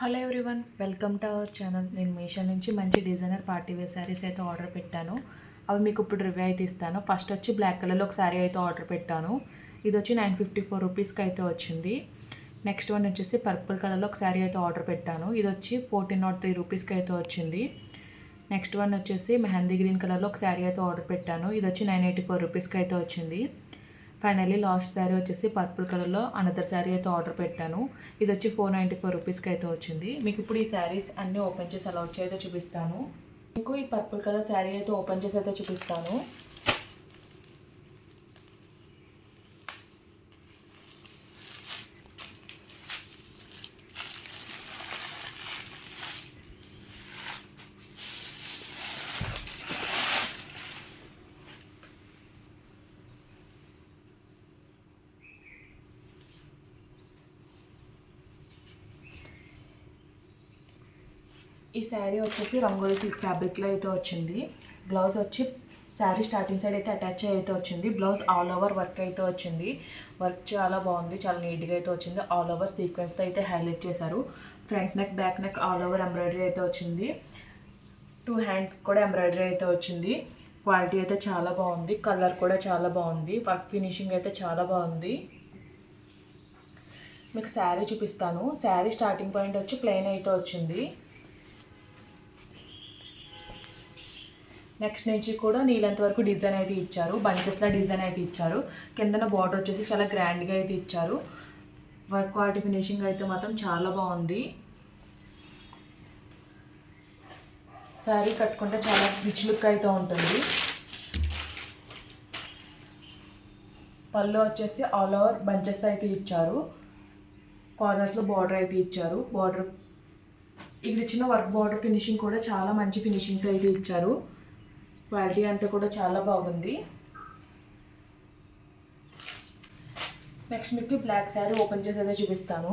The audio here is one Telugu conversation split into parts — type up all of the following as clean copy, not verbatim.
Hello everyone, welcome to our channel. నేను మీషో నుంచి మంచి డిజైనర్ పార్టీ వేర్ శారీస్ అయితే ఆర్డర్ పెట్టాను. అవి మీకు ఇప్పుడు రివ్యూ అయితే ఇస్తాను. ఫస్ట్ వచ్చి బ్లాక్ కలర్లో ఒక శారీ అయితే ఆర్డర్ పెట్టాను. ఇది వచ్చి 954 రూపీస్కి అయితే వచ్చింది. నెక్స్ట్ వన్ వచ్చేసి పర్పుల్ కలర్లో ఒక శారీ అయితే ఆర్డర్ పెట్టాను. ఇది వచ్చి 1403 రూపీస్కి అయితే వచ్చింది. నెక్స్ట్ వన్ వచ్చేసి మెహందీ గ్రీన్ కలర్లో ఒక శారీ అయితే ఆర్డర్ పెట్టాను. ఇది వచ్చి 984 రూపీస్కి అయితే వచ్చింది. ఫైనల్లీ లాస్ట్ శారీ వచ్చేసి పర్పుల్ కలర్లో అనదర్ శారీ అయితే ఆర్డర్ పెట్టాను. ఇది వచ్చి 494 రూపీస్కి అయితే వచ్చింది. మీకు ఇప్పుడు ఈ శారీస్ అన్నీ ఓపెన్ చేసి ఎలా వచ్చాయో చూపిస్తాను. మీకు ఈ పర్పుల్ కలర్ శారీ అయితే ఓపెన్ చేసి అయితే చూపిస్తాను. ఈ శారీ వచ్చేసి రంగోలీ సిల్క్ ఫ్యాబ్రిక్లో అయితే వచ్చింది. బ్లౌజ్ వచ్చి శారీ స్టార్టింగ్ సైడ్ అయితే అటాచ్ అయితే వచ్చింది. బ్లౌజ్ ఆల్ ఓవర్ వర్క్ అయితే వచ్చింది. వర్క్ చాలా బాగుంది, చాలా నీట్గా అయితే వచ్చింది. ఆల్ ఓవర్ సీక్వెన్స్తో అయితే హైలైట్ చేశారు. Front neck, back neck all over embroidery అయితే వచ్చింది. 2 హ్యాండ్స్ కూడా ఎంబ్రాయిడరీ అయితే వచ్చింది. క్వాలిటీ అయితే చాలా బాగుంది. కలర్ కూడా చాలా బాగుంది. వర్క్ ఫినిషింగ్ అయితే చాలా బాగుంది. మీకు శారీ చూపిస్తాను. శారీ స్టార్టింగ్ పాయింట్ వచ్చి ప్లెయిన్ అయితే వచ్చింది. నెక్స్ట్ నుంచి కూడా నీళ్ళంత వరకు డిజైన్ అయితే ఇచ్చారు. బంచెస్లా డిజైన్ అయితే ఇచ్చారు. కిందన బార్డర్ వచ్చేసి చాలా గ్రాండ్గా అయితే ఇచ్చారు. వర్క్ క్వాలిటీ ఫినిషింగ్ అయితే మాత్రం చాలా బాగుంది. శారీ కట్టుకుంటే చాలా రిచ్ లుక్ అయితే ఉంటుంది. పళ్ళు వచ్చేసి ఆల్ ఓవర్ బంచెస్ అయితే ఇచ్చారు. కార్నర్స్లో బార్డర్ అయితే ఇచ్చారు. బార్డర్ ఇక్కడ ఇచ్చిన వర్క్ బార్డర్ ఫినిషింగ్ కూడా చాలా మంచి ఫినిషింగ్తో అయితే ఇచ్చారు. క్వాలిటీ అంతా కూడా చాలా బాగుంది. నెక్స్ట్ మీకు బ్లాక్ శారీ ఓపెన్ చేసి అయితే చూపిస్తాను.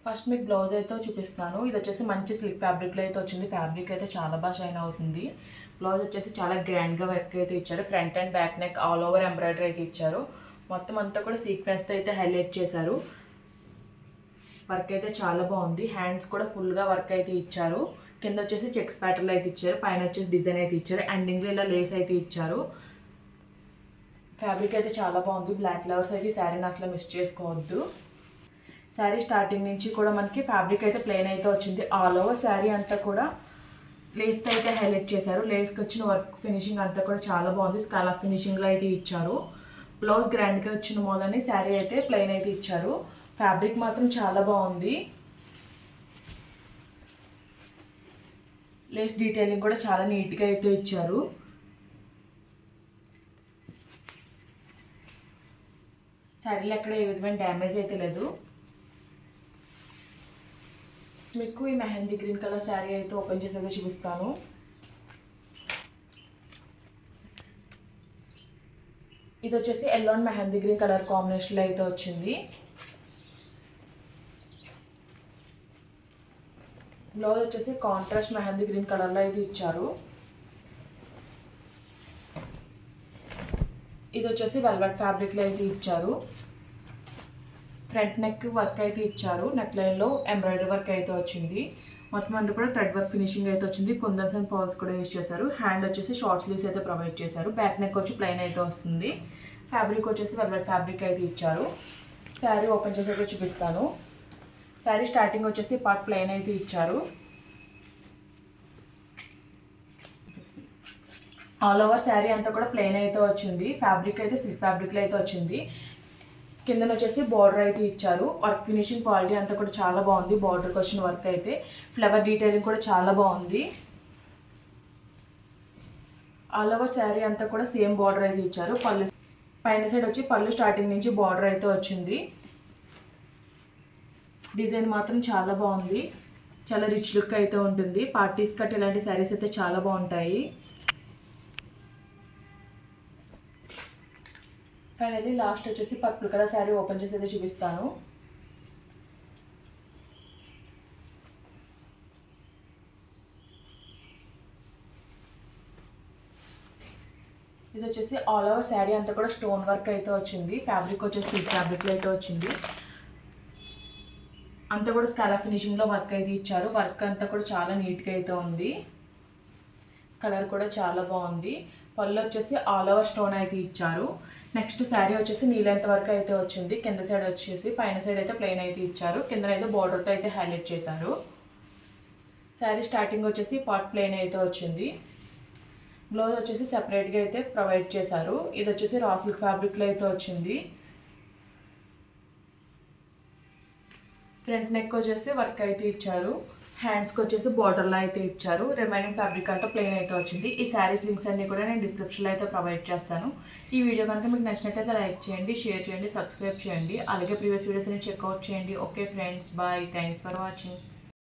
ఫస్ట్ మీకు బ్లౌజ్ అయితే చూపిస్తాను. ఇది వచ్చేసి మంచి సిల్క్ ఫ్యాబ్రిక్లో అయితే వచ్చింది. ఫ్యాబ్రిక్ అయితే చాలా బాగా షైన్ అవుతుంది. బ్లౌజ్ వచ్చేసి చాలా గ్రాండ్గా వర్క్ అయితే ఇచ్చారు. Front and back neck all over embroidery అయితే ఇచ్చారు. మొత్తం అంతా కూడా సీక్వెన్స్తో అయితే హైలైట్ చేశారు. వర్క్ అయితే చాలా బాగుంది. హ్యాండ్స్ కూడా ఫుల్గా వర్క్ అయితే ఇచ్చారు. కింద వచ్చేసి చెక్స్ ప్యాటర్న్లో అయితే ఇచ్చారు. పైన వచ్చేసి డిజైన్ అయితే ఇచ్చారు. ఎండింగ్లో ఇలా లేస్ అయితే ఇచ్చారు. ఫ్యాబ్రిక్ అయితే చాలా బాగుంది. బ్లాక్ ఫ్లవర్స్ అయితే శారీని అసలు మిస్ చేసుకోవద్దు. శారీ స్టార్టింగ్ నుంచి కూడా మనకి ఫ్యాబ్రిక్ అయితే ప్లెయిన్ అయితే వచ్చింది. ఆల్ ఓవర్ శారీ అంతా కూడా లేస్తో అయితే హైలైట్ చేశారు. లేస్కి వచ్చిన వర్క్ ఫినిషింగ్ అంతా కూడా చాలా బాగుంది. స్కాలప్ ఫినిషింగ్లో అయితే ఇచ్చారు. బ్లౌజ్ గ్రాండ్గా వచ్చిన మూలని శారీ అయితే ప్లెయిన్ అయితే ఇచ్చారు. ఫ్యాబ్రిక్ మాత్రం చాలా బాగుంది. లేస్ డీటెయిలింగ్ కూడా చాలా నీట్గా అయితే ఇచ్చారు. శారీలో ఎక్కడ ఏ విధమైన డ్యామేజ్ అయితే లేదు. మీకు ఈ మెహందీ గ్రీన్ కలర్ శారీ అయితే ఓపెన్ చేసి అయితే చూపిస్తాను. ఇది వచ్చేసి yellow and mehndi green colour కాంబినేషన్లో అయితే వచ్చింది. బ్లౌజ్ వచ్చేసి కాంట్రాస్ట్ మెహందీ గ్రీన్ కలర్లో అయితే ఇచ్చారు. ఇది వచ్చేసి వెల్వెట్ ఫ్యాబ్రిక్లో అయితే ఇచ్చారు. ఫ్రంట్ నెక్ వర్క్ అయితే ఇచ్చారు. నెక్ లైన్లో ఎంబ్రాయిడరీ వర్క్ అయితే వచ్చింది. మొత్తం అంతా కూడా థ్రెడ్ వర్క్ ఫినిషింగ్ అయితే వచ్చింది. కుందన్స్ అండ్ పర్ల్స్ కూడా యూజ్ చేశారు. హ్యాండ్ వచ్చేసి షార్ట్ స్లీవ్స్ అయితే ప్రొవైడ్ చేశారు. బ్యాక్ నెక్ వచ్చి ప్లెయిన్ అయితే వస్తుంది. ఫ్యాబ్రిక్ వచ్చేసి వెల్వెట్ ఫ్యాబ్రిక్ అయితే ఇచ్చారు. శారీ ఓపెన్ చేసి అయితే చూపిస్తాను. శారీ స్టార్టింగ్ వచ్చేసి పార్ట్ ప్లెయిన్ అయితే ఇచ్చారు. ఆల్ ఓవర్ శారీ అంతా కూడా ప్లెయిన్ అయితే వచ్చింది. ఫ్యాబ్రిక్ అయితే సిల్క్ ఫ్యాబ్రిక్లో అయితే వచ్చింది. కింద వచ్చేసి బార్డర్ అయితే ఇచ్చారు. వర్క్ ఫినిషింగ్ క్వాలిటీ అంతా కూడా చాలా బాగుంది. బార్డర్కి వచ్చిన వర్క్ అయితే ఫ్లవర్ డీటెయిలింగ్ కూడా చాలా బాగుంది. ఆల్ ఓవర్ శారీ అంతా కూడా సేమ్ బార్డర్ అయితే ఇచ్చారు. పళ్ళు పైన సైడ్ వచ్చి పళ్ళు స్టార్టింగ్ నుంచి బార్డర్ అయితే వచ్చింది. డిజైన్ మాత్రం చాలా బాగుంది. చాలా రిచ్ లుక్ అయితే ఉంటుంది. పార్టీస్ కట్ ఇలాంటి శారీస్ అయితే చాలా బాగుంటాయి. ఫైనల్లీ లాస్ట్ వచ్చేసి పర్పుల్ కలర్ శారీ ఓపెన్ చేసి అయితే చూపిస్తాను. ఇది వచ్చేసి ఆల్ ఓవర్ శారీ అంతా కూడా స్టోన్ వర్క్ అయితే వచ్చింది. ఫ్యాబ్రిక్ వచ్చేసి సిల్క్ ఫ్యాబ్రిక్లో అయితే వచ్చింది. అంతా కూడా స్కాలా ఫినిషింగ్లో వర్క్ అయితే ఇచ్చారు. వర్క్ అంతా కూడా చాలా నీట్గా అయితే ఉంది. కలర్ కూడా చాలా బాగుంది. పళ్ళు వచ్చేసి ఆల్ ఓవర్ స్టోన్ అయితే ఇచ్చారు. నెక్స్ట్ శారీ వచ్చేసి నీళ్ళంత వరకు అయితే వచ్చింది. కింద సైడ్ వచ్చేసి పైన సైడ్ అయితే ప్లెయిన్ అయితే ఇచ్చారు. కింద అయితే బార్డర్తో అయితే హైలైట్ చేశారు. శారీ స్టార్టింగ్ వచ్చేసి పార్ట్ ప్లెయిన్ అయితే వచ్చింది. బ్లౌజ్ వచ్చేసి సెపరేట్గా అయితే ప్రొవైడ్ చేశారు. ఇది వచ్చేసి రా సిల్క్ ఫ్యాబ్రిక్లో అయితే వచ్చింది. ఫ్రంట్ నెక్ వచ్చేసి వర్క్ అయితే ఇచ్చారు. హ్యాండ్స్కి వచ్చేసి బార్డర్లో అయితే ఇచ్చారు. రిమైనింగ్ ఫ్యాబ్రిక్ అంతా ప్లెయిన్ అయితే వచ్చింది. ఈ శారీస్ లింక్స్ అన్ని కూడా నేను డిస్క్రిప్షన్లో అయితే ప్రొవైడ్ చేస్తాను. ఈ వీడియో కనుక మీకు నచ్చినట్లయితే లైక్ చేయండి, షేర్ చేయండి, సబ్స్క్రైబ్ చేయండి. అలాగే ప్రీవియస్ వీడియోస్ అన్ని చెక్అవుట్ చేయండి. Okay friends, bye. Thanks for watching.